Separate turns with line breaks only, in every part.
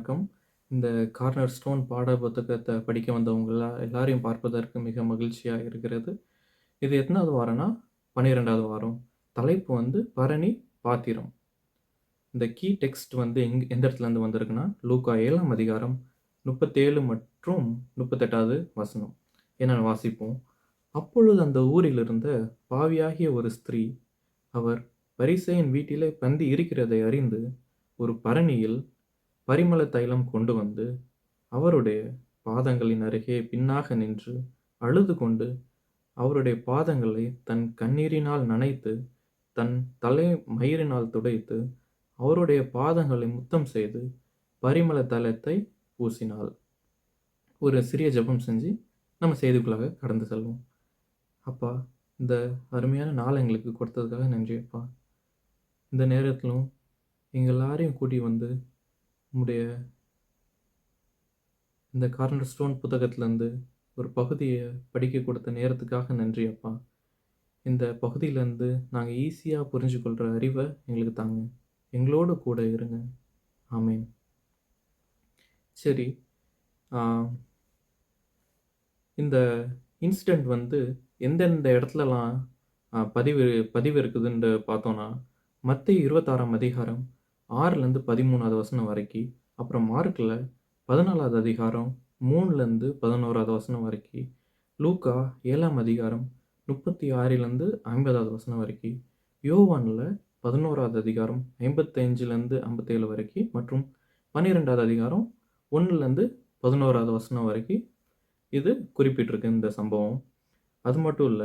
வணக்கம். இந்த corner stone பாட புத்தகத்த படிக்க வந்தவங்கள எல்லாரையும் பார்ப்பதற்கு மிக மகிழ்ச்சியா இருக்கிறது. இது எத்தனாவது வாரம்னா, 12வது வாரம். தலைப்பு வந்து பரணி பாத்திரம். இந்த கீ டெக்ஸ்ட் வந்து எந்த இடத்துலருந்து வந்திருக்குன்னா, லூக்கா 7ஆம் அதிகாரம் 37 மற்றும் 38வது வசனம். என்னன்னு வாசிப்போம். அப்பொழுது அந்த ஊரில் இருந்த பாவியாகிய ஒரு ஸ்திரீ, அவர் பரிசேயன் வீட்டிலே பந்தி இருக்கிறதை அறிந்து, ஒரு பரணியில் பரிமள தைலம் கொண்டு வந்து, அவருடைய பாதங்களின் அருகே பின்னாக நின்று, அழுது கொண்டு, அவருடைய பாதங்களை தன் கண்ணீரினால் நனைத்து, தன் தலை மயிரினால் துடைத்து, அவருடைய பாதங்களை முத்தம் செய்து, பரிமள தைலத்தை பூசினாள். ஒரு சிறிய ஜெபம் செஞ்சு, நம்ம செய்திக்குள்ளாக கடந்து செல்வோம். அப்பா, இந்த அருமையான நாள் எங்களுக்கு கொடுத்ததுக்காக நன்றி அப்பா. இந்த நேரத்திலும் எங்க எல்லாரையும் கூட்டி வந்து, உம்முடைய இந்த கார்னர் ஸ்டோன் புத்தகத்திலேருந்து ஒரு பகுதிய படிக்க கொடுத்த நேரத்துக்காக நன்றி அப்பா. இந்த பகுதியிலேருந்து நாங்க ஈஸியா புரிஞ்சுக்கொள்ற அறிவ எங்களுக்கு தாங்க. எங்களோடு கூட இருங்க. ஆமென். சரி, ஆ இந்த இன்சிடென்ட் வந்து எந்தெந்த இடத்துலலாம் பதிவு பதிவு இருக்குதுன்னு பார்த்தோம்னா, மத்தேயு 26ஆம் அதிகாரம் 6லேருந்து 13வது வசனம் வரைக்கி, அப்புறம் மார்க்ல 14வது அதிகாரம் 3லேருந்து 11வது வசனம் வரைக்கி, லூக்கா 7ஆம் அதிகாரம் 36லேருந்து 50வது வசனம் வரைக்கி, யோவான்ல 11வது அதிகாரம் 55லேருந்து 57 வரைக்கி, மற்றும் 12வது அதிகாரம் 1லேருந்து 11வது வசனம் வரைக்கி இது குறிப்பிட்டிருக்கு இந்த சம்பவம். அது மட்டும் இல்ல,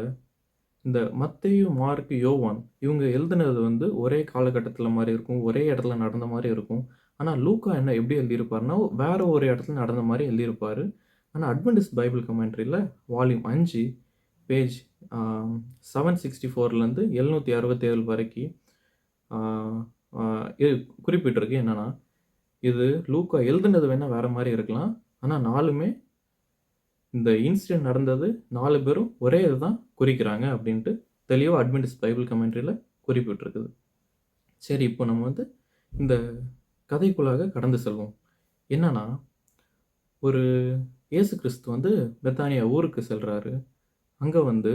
இந்த மத்தேயு, மார்க், யோவான் இவங்க எழுதினது வந்து ஒரே காலகட்டத்தில மாரி இருக்கும். ஒரே இடத்துல நடந்த மாரி இருக்கும். ஆனா லூக்கா எப்படி எழுதியிருப்பாருன்னா, வேற ஒரு இடத்துல நடந்த மாரி எழுதியிருப்பாரு. ஆனா அட்வென்டிஸ்ட் பைபிள் கமெண்ட்ரில வால்யூம் 5 பேஜ் 764லேருந்து 767 வரைக்கி ஆ ஆ இது குறிப்பிட்டிருக்கு. என்னன்னா, இது லூக்கா எழுதினது வேணா வேற மாரி இருக்கலாம். ஆனா 4மே இந்த இன்சிடென்ட் நடந்தது 4 பேரும் ஒரே இதுதான் குறிக்கிறாங்க அப்படின்ட்டு தெளிவா அட்வென்டிஸ்ட் பைபிள் கமெண்ட்ரியில குறிப்பிட்டிருக்குது. சரி, இப்போ நம்ம வந்து இந்த கதைக்குள்ளாக கடந்து செல்வோம். என்னன்னா, ஒரு இயேசு கிறிஸ்து வந்து பெத்தானியா ஊருக்கு செல்றாரு. அங்க வந்து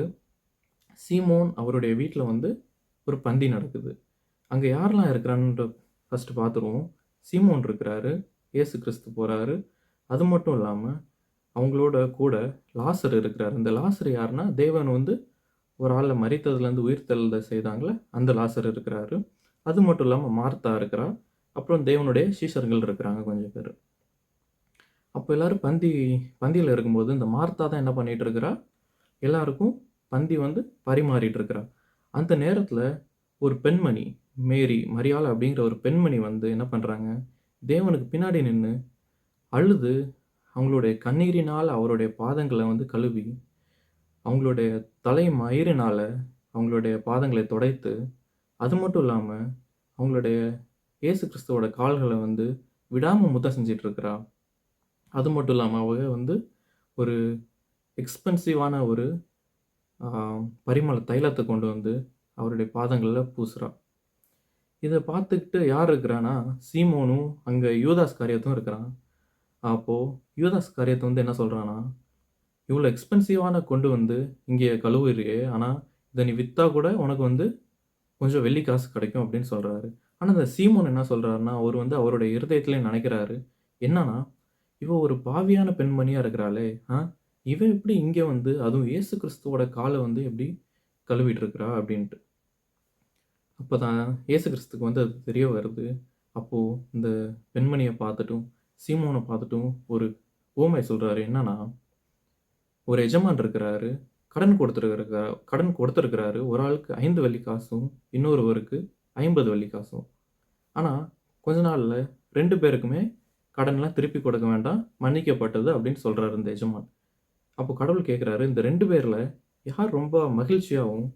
சீமோன் அவருடைய வீட்ல வந்து ஒரு பந்தி நடக்குது. அங்க யாரெல்லாம் இருக்கிறான்ன்ற ஃபர்ஸ்ட் பார்த்துருவோம். சீமோன் இருக்கிறாரு. இயேசு கிறிஸ்து போறாரு. அது மட்டும் இல்லாம அவங்களோட கூட லாசர் இருக்கிறாரு. இந்த லாசர் யாருன்னா, தேவன் வந்து ஒரு ஆள மரித்ததுலேருந்து உயிர்த்தெழுத செய்தாங்கல்ல, அந்த லாசர் இருக்கிறாரு. அது மட்டும் இல்லாம மார்த்தா இருக்கிறா. அப்புறம் தேவனுடைய சீஷர்கள் இருக்கிறாங்க கொஞ்சம் பேரு. அப்போ எல்லாரும் பந்தியில இருக்கும்போது, இந்த மார்த்தா தான் என்ன பண்ணிட்டு இருக்கிறா, எல்லாருக்கும் பந்தி வந்து பரிமாறிட்டு இருக்கிறா. அந்த நேரத்தில ஒரு பெண்மணி, மரியாள் அப்படிங்கிற ஒரு பெண்மணி வந்து என்ன பண்றாங்க, தேவனுக்கு பின்னாடி நின்னு அழுது, அவங்களுடைய கண்ணீரினால் அவருடைய பாதங்கள வந்து கழுவி, அவங்களுடைய தலை மயிரினால அவங்களுடைய பாதங்களை துடைத்து, அது மட்டும் இல்லாம, அவங்களுடைய இயேசு கிறிஸ்துவோட கால்கள வந்து விடாம முத்தம் செஞ்சுட்டு இருக்கிறா. அது மட்டும் இல்லாம, அவ வந்து ஒரு எக்ஸ்பென்சிவான ஒரு ஆ பரிமள தைலத்த கொண்டு வந்து அவருடைய பாதங்கள்ல பூசுறா. இத பார்த்துக்கிட்டு யார் இருக்கிறான்னா, சீமோனும், அங்க யூதாஸ் காரியத்தும் இருக்கிறான். அப்போ யூதாஸ் காரியத்து வந்து என்ன சொல்றான்னா, "இவ்வளோ எக்ஸ்பென்சிவான கொண்டு வந்து இங்கே கழுவுறியே! ஆனா, இத நீ வித்தா கூட உனக்கு வந்து கொஞ்சம் வெள்ளி காசு கிடைக்கும்" அப்படின்னு சொல்றாரு. ஆனா, இந்த சீமோன் என்ன சொல்றாருன்னா, அவரு வந்து அவருடைய இருதயத்திலே நினைக்கிறாரு. என்னன்னா, "இவ ஒரு பாவியான பெண்மணியா இருக்கிறாளே! இவ எப்படி இங்க வந்து அதுவும் இயேசு கிறிஸ்துவோட கால வந்து எப்படி கழுவிட்டு இருக்கிறா?" அப்படின்ட்டு. அப்பதான் இயேசு கிறிஸ்துவுக்கு வந்து அது தெரிய வருது. அப்போ இந்த பெண்மணிய பார்த்துட்டும், சீமோன பார்த்துட்டும் ஒரு உவமை சொல்றாரு. என்னன்னா, ஒரு எஜமான் இருக்கிறாரு. கடன் கொடுத்திருக்கிறாரு. ஒரு ஆளுக்கு 5 வெள்ளி காசும், இன்னொருவருக்கு 50 வெள்ளி காசும். ஆனா, கொஞ்ச நாள்ல 2 பேருக்குமே கடன்லாம் திருப்பி கொடுக்க வேண்டாம். மன்னிக்கப்பட்டது அப்படின்னு சொல்றாரு இந்த எஜமான். அப்போ கடவுள் கேட்கிறாரு, இந்த 2 பேர்ல யார் ரொம்ப மகிழ்ச்சியாவும்,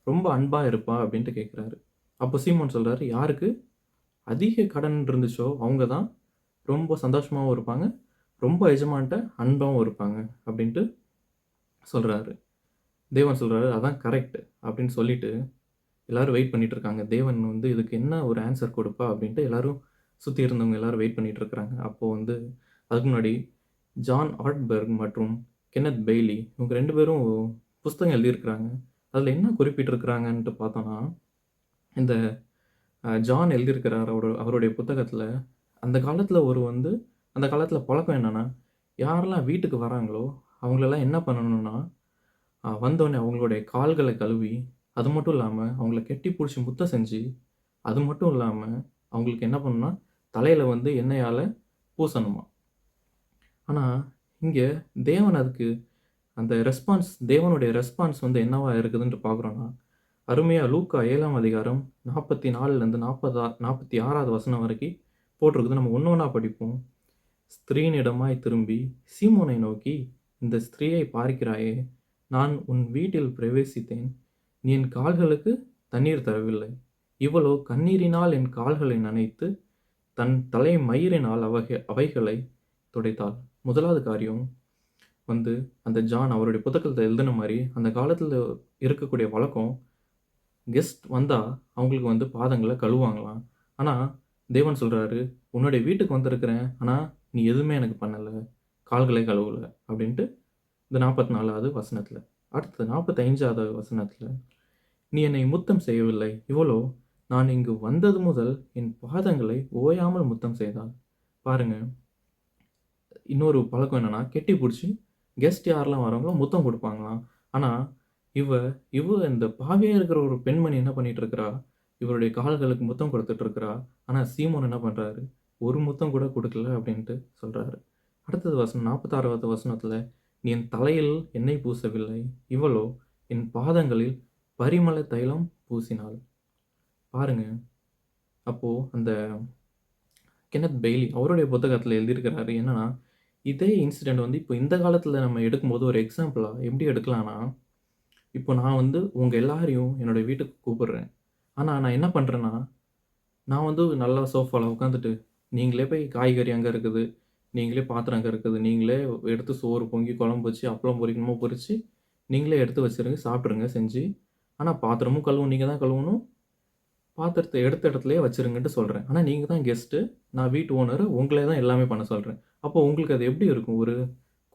ரொம்ப அன்பா இருப்பா? அப்படின்ட்டு கேட்கிறாரு. அப்போ சீமோன் சொல்றாரு, யாருக்கு அதிக கடன் இருந்துச்சோ, அவங்க தான் ரொம்ப சந்தோஷமாவும் இருப்பாங்க. ரொம்ப எஜமான்ட்ட அன்பாவும் இருப்பாங்க அப்படின்ட்டு சொல்றாரு. தேவன் சொல்றாரு, "அதான் கரெக்ட்" அப்படின்னு சொல்லிட்டு, எல்லாரும் வெயிட் பண்ணிட்டு இருக்காங்க. தேவன் வந்து இதுக்கு என்ன ஒரு ஆன்ஸர் கொடுப்பா? அப்படின்ட்டு எல்லாரும் சுற்றி இருந்தவங்க எல்லாரும் வெயிட் பண்ணிட்டு இருக்கிறாங்க. அப்போது வந்து அதுக்கு முன்னாடி ஜான் ஆர்ட்பர்க் மற்றும் கென்னத் பெய்லி இவங்க 2 பேரும் புஸ்தகம் எழுதியிருக்கிறாங்க. அதில் என்ன குறிப்பிட்டிருக்கிறாங்கன்ட்டு பார்த்தோன்னா, இந்த ஜான் எழுதியிருக்கிறார் அவருடைய புத்தகத்தில், அந்த காலத்தில் அந்த காலத்தில் பழக்கம் என்னன்னா, யாரெல்லாம் வீட்டுக்கு வராங்களோ அவங்களெல்லாம் என்ன பண்ணணும்னா, வந்தோடனே அவங்களுடைய கால்களை கழுவி, அது மட்டும் இல்லாம அவங்கள கெட்டி புடிச்சு முத்தம் செஞ்சு, அது மட்டும் இல்லாம அவங்களுக்கு என்ன பண்ணணும்னா, தலையில வந்து எண்ணெயால பூசணுமாம். ஆனா, இங்க தேவன் அதுக்கு அந்த தேவனுடைய ரெஸ்பான்ஸ் வந்து என்னவா இருக்குதுன்ட்டு பார்க்குறோம்னா, அருமையா லூக்கா 7ஆம் அதிகாரம் 44லேருந்து 46வது வசனம் வரைக்கும் போட்டிருக்குது. நம்ம ஒண்ணு ஒண்ணா படிப்போம். ஸ்திரீனிடமாய் திரும்பி சீமோனை நோக்கி, இந்த ஸ்திரீயை பார்க்கிறாயே, நான் உன் வீட்டில் பிரவேசித்தேன். நீ என் கால்களுக்கு தண்ணீர் தரவில்லை. இவளோ கண்ணீரினால் என் கால்களை நனைத்து, தன் தலை மயிரினால் அவைகளை துடைத்தாள். முதலாவது காரியம் வந்து அந்த ஜான் அவருடைய புத்தகத்தில் எழுதின மாதிரி, அந்த காலத்தில் இருக்கக்கூடிய வழக்கம், கெஸ்ட் வந்தா அவங்களுக்கு வந்து பாதங்களை கழுவாங்களாம். ஆனால் தேவன் சொல்கிறாரு, உன்னுடைய வீட்டுக்கு வந்திருக்கிறேன், ஆனால் நீ எதுவுமே எனக்கு பண்ணலை, கால்களை கழுவலை அப்படின்ட்டு இந்த 44வது வசனத்தில். அடுத்து 45வது வசனத்தில், நீ என்னை முத்தம் செய்யவில்லை. இவளோ நான் இங்கு வந்தது முதல் என் பாதங்களை ஓயாமல் முத்தம் செய்தாள். பாருங்க, இன்னொரு பழக்கம் என்னன்னா, கெட்டி பிடிச்சி கெஸ்ட் யாரெல்லாம் வராங்களோ முத்தம் கொடுப்பாங்களாம். ஆனால் இவ இந்த பாவியாக இருக்கிற ஒரு பெண்மணி என்ன பண்ணிட்டு இருக்கிறா, இவருடைய கால்களுக்கு முத்தம் கொடுத்துட்டு இருக்கிறா. ஆனால் சீமோன் என்ன பண்ணுறாரு, ஒரு முத்தம் கூட கொடுக்கல அப்படின்ட்டு சொல்கிறாரு. அடுத்தது வசனம் 46வது வசனத்தில், நீ என் தலையில் எண்ணெய் பூசவில்லை. இவளோ என் பாதங்களில் பரிமள தைலம் பூசினாள். பாருங்க, அப்போது அந்த கென்னத் பெய்லி அவருடைய புத்தகத்தில் எழுதியிருக்கிறாரு என்னன்னா, இதே இன்சிடெண்ட் வந்து இப்போ இந்த காலத்தில் நம்ம எடுக்கும்போது ஒரு எக்ஸாம்பிளாக எப்படி எடுக்கலாம்னா, இப்போ நான் வந்து உங்கள் எல்லாரையும் என்னோடய வீட்டுக்கு கூப்பிடுறேன். ஆனால் நான் என்ன பண்ணுறேன்னா, நான் வந்து நல்லா சோஃபாவில் உட்காந்துட்டு, நீங்களே போய் காய்கறி அங்கே இருக்குது, நீங்களே பாத்திரம் அங்கே இருக்குது, நீங்களே எடுத்து சோறு பொங்கி குழம்பு வச்சு அப்பளம் பொரிக்கணுமோ பொரித்து நீங்களே எடுத்து வச்சுருங்க, சாப்பிட்ருங்க செஞ்சு. ஆனால் பாத்திரமும் கழுவும் நீங்கள் தான் கழுவணும், பாத்திரத்தை எடுத்த இடத்துலையே வச்சுருங்கன்ட்டு சொல்கிறேன். ஆனால் நீங்கள் தான் கெஸ்ட்டு, நான் வீட்டு ஓனர், உங்களே தான் எல்லாமே பண்ண சொல்கிறேன். அப்போ உங்களுக்கு அது எப்படி இருக்கும்? ஒரு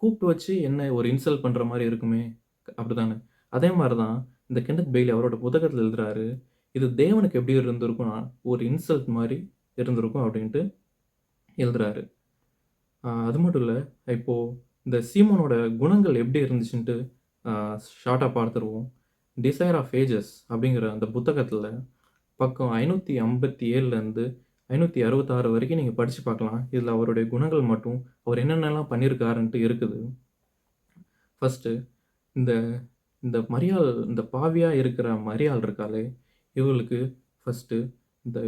கூப்பிட்டு வச்சு என்ன ஒரு இன்சல்ட் பண்ணுற மாதிரி இருக்குமே, அப்படி தானே? அதே மாதிரி தான் இந்த கென்னத் பெய்லி அவரோட புத்தகத்தில் எழுதுறாரு, இது தேவனுக்கு எப்படி இருந்திருக்கும்னா ஒரு இன்சல்ட் மாதிரி இருந்திருக்கும் அப்படின்ட்டு எழுதுறாரு. அது மட்டும் இல்லை, இப்போது இந்த சீமோனோட குணங்கள் எப்படி இருந்துச்சுன்ட்டு ஷார்ட்டாக பார்த்துருவோம். டிசைர் ஆஃப் ஏஜஸ் அப்படிங்கிற அந்த புத்தகத்தில் பக்கம் 557லேருந்து 566 வரைக்கும் நீங்கள் படித்து பார்க்கலாம். இதில் அவருடைய குணங்கள் மட்டும் அவர் என்னென்னலாம் பண்ணியிருக்காருன்ட்டு இருக்குது. ஃபஸ்ட்டு இந்த இந்த மரியாள், இந்த பாவியாக இருக்கிற மரியாள் இருக்காளே, இவளுக்கு ஃபஸ்ட்டு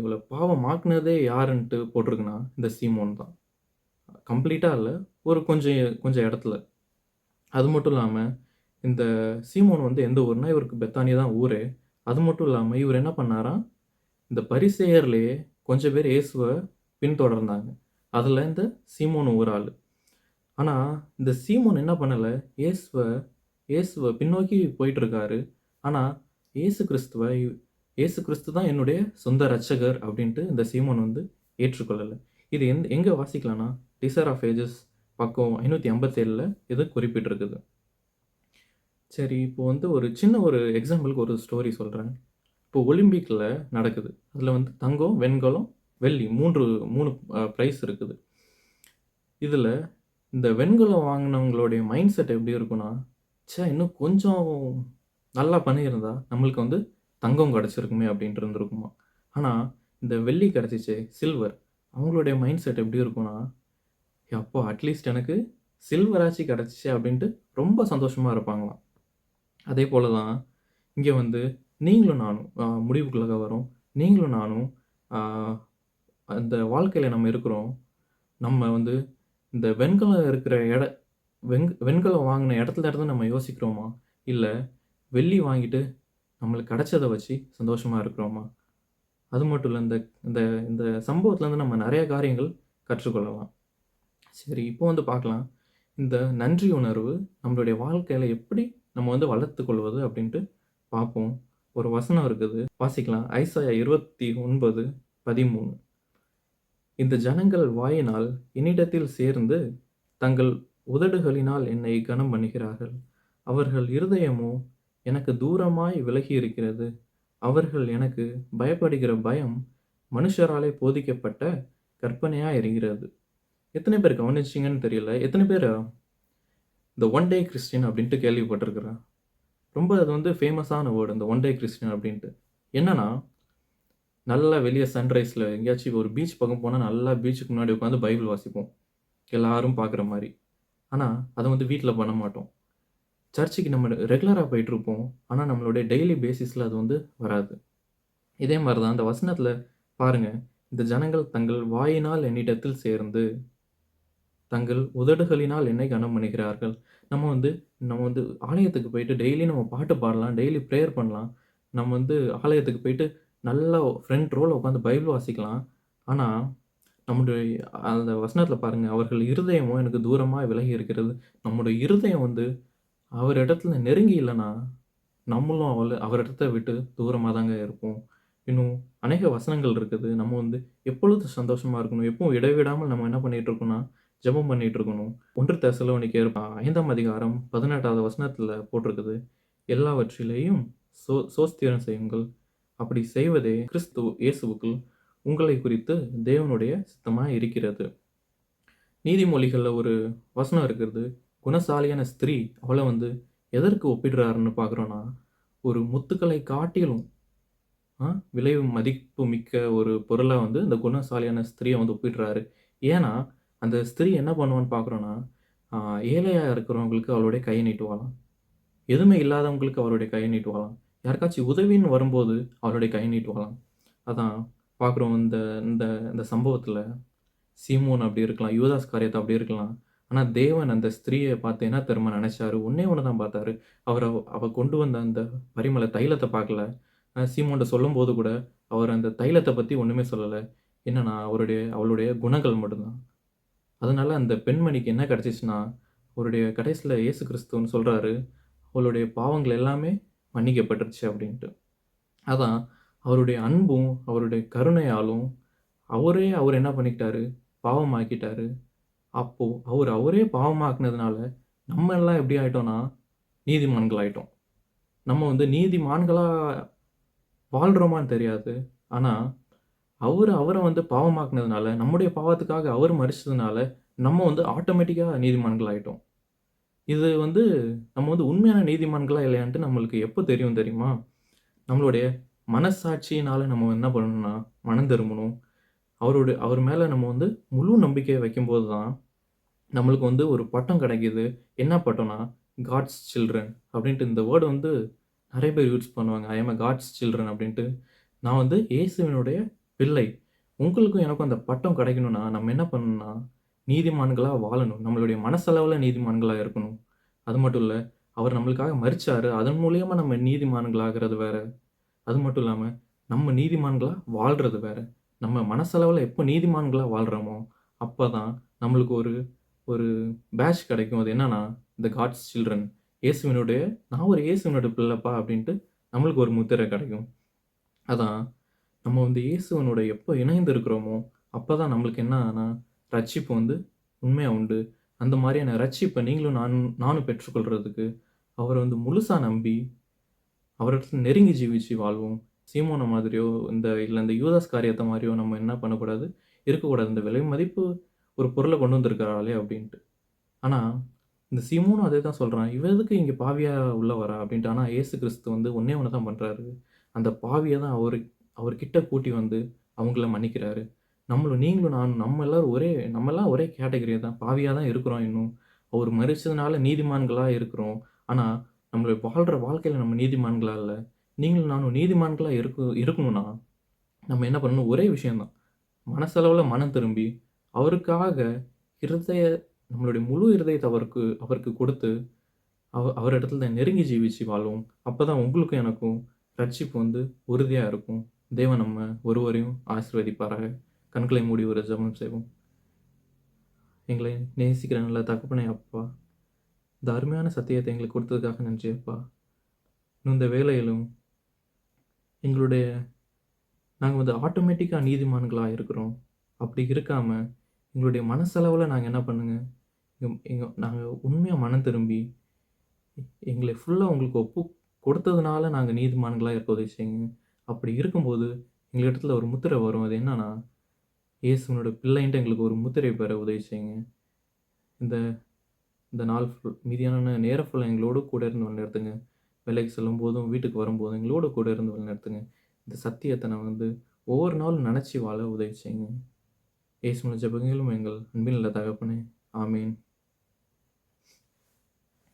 இவளை பாவமாக்குனதே யாருன்ட்டு போட்டிருக்குன்னா இந்த சீமோன் தான். கம்ப்ளீட்டாக இல்லை, ஒரு கொஞ்சம் இடத்துல. அது மட்டும் இல்லாமல் இந்த சீமோன் வந்து எந்த ஊர்னா, இவருக்கு பெத்தானியா தான் ஊரே. அது மட்டும் இல்லாமல் இவர் என்ன பண்ணாராம், இந்த பரிசேயர்லேயே கொஞ்சம் பேர் இயேசுவை பின்தொடர்ந்தாங்க. அதில் இந்த சீமோன் ஒரு ஆள். ஆனால் இந்த சீமோன் என்ன பண்ணலை, இயேசுவை பின்னோக்கி போயிட்டுருக்காரு. ஆனால் இயேசு கிறிஸ்து தான் என்னுடைய சொந்த இரட்சகர் அப்படின்ட்டு இந்த சீமோன் வந்து ஏற்றுக்கொள்ளலை. இது எங்கே வாசிக்கலாம்னா, டிசைர் ஆஃப் ஏஜஸ் பக்கம் 557 இது குறிப்பிட்டிருக்குது. சரி, இப்போ வந்து ஒரு சின்ன ஒரு எக்ஸாம்பிளுக்கு ஒரு ஸ்டோரி சொல்கிறேன். இப்போ ஒலிம்பிக்கில் நடக்குது. அதில் வந்து தங்கம், வெண்கலம், வெள்ளி 3 ப்ரைஸ் இருக்குது. இதில் இந்த வெண்கலம் வாங்கினவங்களுடைய மைண்ட் செட் எப்படி இருக்குன்னா, இன்னும் கொஞ்சம் நல்லா பண்ணியிருந்தா நம்மளுக்கு வந்து தங்கம் கிடச்சிருக்குமே அப்படின்ட்டு இருந்திருக்குமா. ஆனால் இந்த வெள்ளி கிடச்சிச்சே, சில்வர், அவங்களுடைய மைண்ட் செட் எப்படி இருக்குன்னா, அப்போ அட்லீஸ்ட் எனக்கு சில்வராச்சு கிடச்சிச்சு அப்படின்ட்டு ரொம்ப சந்தோஷமாக இருப்பாங்களாம். அதே போல் தான் இங்கே வந்து நீங்களும் நானும் முடிவுக்குள்ளாக வரோம். நீங்களும் நானும் அந்த வாழ்க்கையில் நம்ம இருக்கிறோம். நம்ம வந்து இந்த வெண்கலம் இருக்கிற வெண்கலம் வாங்கின இடத்துல இருந்து நம்ம யோசிக்கிறோமா, இல்லை வெள்ளி வாங்கிட்டு நம்மளுக்கு கிடைச்சதை வச்சு சந்தோஷமாக இருக்கிறோமா? அது மட்டும் இல்லை, இந்த இந்த இந்த சம்பவத்துலேருந்து நம்ம நிறைய காரியங்கள் கற்றுக்கொள்ளலாம். சரி, இப்போ வந்து பார்க்கலாம், இந்த நன்றி உணர்வு நம்மளுடைய வாழ்க்கையில் எப்படி நம்ம வந்து வளர்த்து கொள்வது அப்படின்ட்டு பார்ப்போம். ஒரு வசனம் இருக்குது, வாசிக்கலாம். ஐசாயா 29:13. இந்த ஜனங்கள் வாயினால் என்னிடத்தில் சேர்ந்து தங்கள் உதடுகளினால் என்னை கனம் பண்ணுகிறார்கள். அவர்கள் இருதயமோ எனக்கு தூரமாய் விலகி இருக்கிறது. அவர்கள் எனக்கு பயப்படுகிற பயம் மனுஷராலே போதிக்கப்பட்ட கற்பனையா இருக்கிறது. எத்தனை பேர் கவனிச்சீங்கன்னு தெரியல. எத்தனை பேர் இந்த ஒன் டே கிறிஸ்டின் அப்படின்ட்டு கேள்விப்பட்டிருக்கிறேன். ரொம்ப அது வந்து ஃபேமஸான வேர்டு இந்த ஒன் டே கிறிஸ்டின் அப்படின்ட்டு. என்னன்னா, நல்லா வெளிய சன்ரைஸில் எங்கேயாச்சும் ஒரு பீச் பக்கம் போனால் நல்லா பீச்சுக்கு முன்னாடி உட்காந்து பைபிள் வாசிப்போம். எல்லாரும் பார்க்குற மாதிரி. ஆனால் அதை வந்து வீட்டில் பண்ண மாட்டோம். சர்ச்சுக்கு நம்ம ரெகுலராக போயிட்டுருப்போம். ஆனால் நம்மளுடைய டெய்லி பேசிஸில் அது வந்து வராது. இதே மாதிரி தான் அந்த வசனத்தில் பாருங்கள், இந்த ஜனங்கள் தங்கள் வாயினால் என்னிடத்தில் சேர்ந்து தங்கள் உதடுகளினால் என்னை கனம் பண்ணுகிறார்கள். நம்ம வந்து ஆலயத்துக்கு போயிட்டு டெய்லி நம்ம பாட்டு பாடலாம், டெய்லி ப்ரேயர் பண்ணலாம். நம்ம வந்து ஆலயத்துக்கு போயிட்டு நல்லா ஃப்ரண்ட் ரோல உட்காந்து பைபிள் வாசிக்கலாம். ஆனா, நம்முடைய அந்த வசனத்தில பாருங்க, அவர்கள் இருதயமோ எனக்கு தூரமா விலகி இருக்கிறது. நம்முடைய இருதயம் வந்து அவர் இடத்துல நெருங்கி இல்லன்னா, நம்மளும் அவரிடத்த விட்டு தூரமா தாங்க இருப்போம். இன்னும் அநேக வசனங்கள் இருக்குது. நம்ம வந்து எப்பொழுதும் சந்தோஷமா இருக்கணும். எப்பவும் இடைவிடாமல் நம்ம என்ன பண்ணிட்டு இருக்கோம்னா, ஜெபம் பண்ணிட்டு இருக்கணும். 1 தெசலோனிக்கேயர் 5ஆம் அதிகாரம் 18வது வசனத்தில போட்டிருக்குது. எல்லாவற்றிலேயும் சோஸ்திரம் செய்யுங்கள். அப்படி செய்வதே கிறிஸ்து இயேசுவுக்குள் உங்களை குறித்து தேவனுடைய சித்தமாய் இருக்கிறது. நீதிமொழிகள்ல ஒரு வசனம் இருக்கிறது. குணசாலியான ஸ்திரீ அவளை வந்து எதற்கு ஒப்பிடுறாருன்னு பார்க்குறோன்னா, ஒரு முத்துக்களை காட்டிலும் விலை மதிப்பு மிக்க ஒரு பொருளா வந்து இந்த குணசாலியான ஸ்திரீய வந்து ஒப்பிடுறாரு. ஏன்னா, அந்த ஸ்திரீ என்ன பண்ணுவான்னு பார்க்குறோன்னா, ஏழையா இருக்கிறவங்களுக்கு அவளுடைய கைய நீட்டுவாளாம். எதுவுமே இல்லாதவங்களுக்கு அவருடைய கைய நீட்டுவாளாம். யாருக்காச்சும் உதவின்னு வரும்போது அவருடைய கைய நீட்டுவாளாம். அதான் பார்க்குறோம் இந்த இந்த இந்த சம்பவத்தில சீமோன் அப்படி இருக்கலாம், யூதாஸ் காரியத்த அப்படி இருக்கலாம். ஆனா தேவன் அந்த ஸ்திரீய பார்த்து என்ன தெரியுமா நெனச்சாரு? ஒண்ணே ஒண்ணு தான் பார்த்தாரு. அவ கொண்டு வந்த அந்த பரிமள தைலத்த பார்க்கல. சீமோன்ட்ட சொல்லும்போது கூட, அவர் அந்த தைலத்த பத்தி ஒண்ணுமே சொல்லல. என்னன்னா, அவளுடைய குணங்கள் மட்டும் தான். அதனால அந்த பெண்மணிக்கு என்ன கிடைச்சுச்சுன்னா, அவருடைய கடைசில இயேசு கிறிஸ்துன்னு சொல்றாரு, அவளுடைய பாவங்கள் எல்லாமே மன்னிக்கப்பட்டுருச்சு அப்படின்ட்டு. அதான் அவருடைய அன்பும், அவருடைய கருணையாலும், அவர் என்ன பண்ணிக்கிட்டாரு? பாவமாக்கிட்டாரு. அப்போ அவரே பாவமாக்குனதுனால, நம்ம எல்லாம் எப்படி ஆயிட்டோம்னா, நீதிமான்கள் ஆயிட்டோம். நம்ம வந்து நீதிமான்களா வாழ்றோமான்னு தெரியாது. ஆனா, அவர வந்து பாவமாக்குனதுனால, நம்முடைய பாவத்துக்காக அவர் மரிச்சதுனால, நம்ம வந்து ஆட்டோமேட்டிக்கா நீதிமான்கள் ஆயிட்டோம். இது வந்து நம்ம வந்து உண்மையான நீதிமான்களா இல்லையான்ட்டு நம்மளுக்கு எப்ப தெரியும் தெரியுமா? நம்மளுடைய மனசாட்சியினால நம்ம என்ன பண்ணணும்னா, மனம் திரும்பணும். அவர் மேல நம்ம வந்து முழு நம்பிக்கைய வைக்கும்போது தான், நம்மளுக்கு வந்து ஒரு பட்டம் கிடைக்குது. என்ன பட்டம்னா, காட்ஸ் சில்ட்ரன் அப்படின்ட்டு இந்த வேர்ட் வந்து நெறைய பேர் யூஸ் பண்ணுவாங்க. ஐ அம் எ காட்ஸ் சில்ட்ரன் அப்படின்ட்டு. நான் வந்து இயேசுவினுடைய பிள்ளை. உங்களுக்கும் எனக்கும் அந்த பட்டம் கிடைக்கணும்னா, நம்ம என்ன பண்ணணும்னா, நீதிமான்களா வாழணும். நம்மளுடைய மனசளவுல நீதிமான்களா இருக்கணும். அது மட்டும் இல்ல, அவர் நம்மளுக்காக மரிச்சாரு. அதன் மூலியமா நம்ம நீதிமான்கள் ஆகுறது வேற. அது மட்டும் இல்லாம, நம்ம நீதிமான்களா வாழ்றது வேற. நம்ம மனசளவுல எப்போ நீதிமான்களா வாழ்றோமோ, அப்பதான் நம்மளுக்கு ஒரு ஒரு பேட்ஜ் கிடைக்கும். அது என்னன்னா, த காட்ஸ் சில்ட்ரன். இயேசுவினுடைய நான் ஒரு இயேசுவினுடைய பிள்ளைப்பா அப்படின்ட்டு நம்மளுக்கு ஒரு முத்திரை கிடைக்கும். அதான் நம்ம வந்து இயேசுவனோட எப்போ இணைந்து இருக்கிறோமோ, அப்பதான் நம்மளுக்கு என்னன்னா, ரட்சிப்பு வந்து உண்மையா உண்டு. அந்த மாரியான ரட்சிப்ப நீங்களும் நானும் பெற்றுக்கொள்றதுக்கு, அவர வந்து முழுசா நம்பி, அவரிடத்துல நெருங்கி ஜீவிச்சு வாழ்வோம். சீமோன மாதிரியோ, இந்த யூதாஸ் காரியத்த மாரியோ நம்ம என்ன பண்ணக்கூடாது, இருக்கக்கூடாது. இந்த விலை மதிப்பு ஒரு பொருள கொண்டு வந்திருக்கிறாளே அப்டின்ட்டு. ஆனா, இந்த சீமோனும் அதே தான் சொல்றான். இவ எதுக்கு இங்க பாவியா உள்ள வரா அப்டின்ட்டு. ஆனா, இயேசு கிறிஸ்து வந்து ஒண்ணே ஒண்ணு தான் பண்றாரு. அந்த பாவிய தான் அவர் கிட்ட கூட்டி வந்து அவங்கள மன்னிக்கிறாரு. நீங்களும் நானும் நம்ம எல்லாம் ஒரே கேட்டகரி தான். பாவியா தான் இருக்கிறோம் இன்னும். அவர் மரிச்சதுனால நீதிமான்களா இருக்கிறோம். ஆனா, நம்மள வாழ்ற வாழ்க்கையில நம்ம நீதிமான்களா இல்ல. நீங்களும் நானும் நீதிமான்களா இருக்கணும்னா, நம்ம என்ன பண்ணணும்? ஒரே விஷயம் தான். மனசளவுல மனம் திரும்பி, அவருக்காக இருதய நம்மளுடைய முழு இருதயத்த அவருக்கு கொடுத்து, அவரிடத்துல நெருங்கி ஜீவிச்சு வாழ்வோம். அப்பதான் உங்களுக்கும் எனக்கும் ரட்சிப்பு வந்து உறுதியா இருக்கும். தேவன் நம்ம ஒருவரையும் ஆசீர்வதிப்பாராக. கண்களை மூடி ஒரு ஜெபம் செய்வோம். எங்களை நேசிக்கிற நல்ல தகப்பனே அப்பா, இந்த அருமையான சத்தியத்தை எங்களுக்கு கொடுத்ததுக்காக நன்றி அப்பா. இன்னும் இந்த வேளையிலும் எங்களுடைய நாங்க வந்து ஆட்டோமேட்டிக்கா நீதிமான்களா இருக்கிறோம். அப்படி இருக்காம, எங்களுடைய மனசளவுல நாங்க என்ன பண்ணுங்க, நாங்க உண்மையா மனம் திரும்பி, எங்களை ஃபுல்லா உங்களுக்கு ஒப்பு கொடுத்ததுனால நாங்க நீதிமான்களா இருக்க உதவி செய்யுங்க. அப்படி இருக்கும்போது, எங்களிடத்துல ஒரு முத்திரை வரும். அது என்னன்னா, இயேசுவினோட பிள்ளைன்ட்டு எங்களுக்கு ஒரு முத்திரை பெற உதவி செய்யுங்க. இந்த இந்த நாள் மீதியான நேரம் ஃபுல்லா எங்களோடு கூட இருந்து வழிநடத்துங்க. வேலைக்கு செல்லும்போதும், வீட்டுக்கு வரும்போதும் எங்களோடு கூட இருந்து வழிநடத்துங்க. இந்த சத்தியத்த நான் ஒவ்வொரு நாளும் நெனச்சு வாழ உதவி செய்யுங்க. இயேசுவின் ஜெபங்களும் எங்கள் அன்பின் நல்ல தகப்பனே. ஆமென்.